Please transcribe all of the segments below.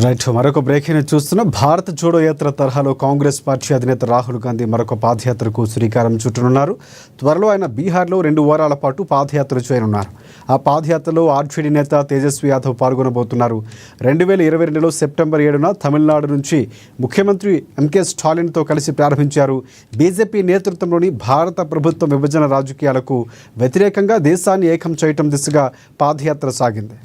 Right, మరొక breaking చూస్తున్నాం. భారత్ జోడో యాత్ర తరహాలో కాంగ్రెస్ పార్టీ అధినేత రాహుల్ గాంధీ మరొక పాదయాత్రకు శ్రీకారం చుట్టనున్నారు. త్వరలో ఆయన బీహార్లో 2 వారాల పాటు పాదయాత్ర చేయనున్నారు. ఆ పాదయాత్రలో ఆర్జేడీ నేత తేజస్వి యాదవ్ పాల్గొనబోతున్నారు. 2022లో సెప్టెంబర్ 7న తమిళనాడు నుంచి ముఖ్యమంత్రి ఎంకే స్టాలిన్తో కలిసి ప్రారంభించారు. బీజేపీ నేతృత్వంలోని భారత ప్రభుత్వం విభజన రాజకీయాలకు వ్యతిరేకంగా దేశాన్ని ఏకం చేయటం దిశగా పాదయాత్ర సాగింది.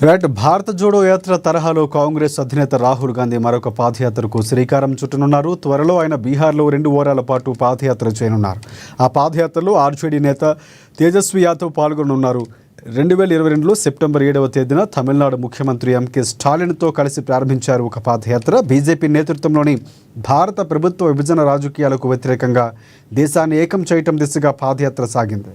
రైట్, భారత జోడో యాత్ర తరహాలో కాంగ్రెస్ అధినేత రాహుల్ గాంధీ మరొక పాదయాత్రకు శ్రీకారం చుట్టనున్నారు. త్వరలో ఆయన బీహార్లో 2 వారాల పాటు పాదయాత్ర చేయనున్నారు. ఆ పాదయాత్రలో ఆర్జేడీ నేత తేజస్వి యాదవ్ పాల్గొనున్నారు. 2022లో సెప్టెంబర్ 7వ తేదీన తమిళనాడు ముఖ్యమంత్రి ఎంకే స్టాలిన్తో కలిసి ప్రారంభించారు ఒక పాదయాత్ర. బీజేపీ నేతృత్వంలోని భారత ప్రభుత్వ విభజన రాజకీయాలకు వ్యతిరేకంగా దేశాన్ని ఏకం చేయటం దిశగా పాదయాత్ర సాగింది.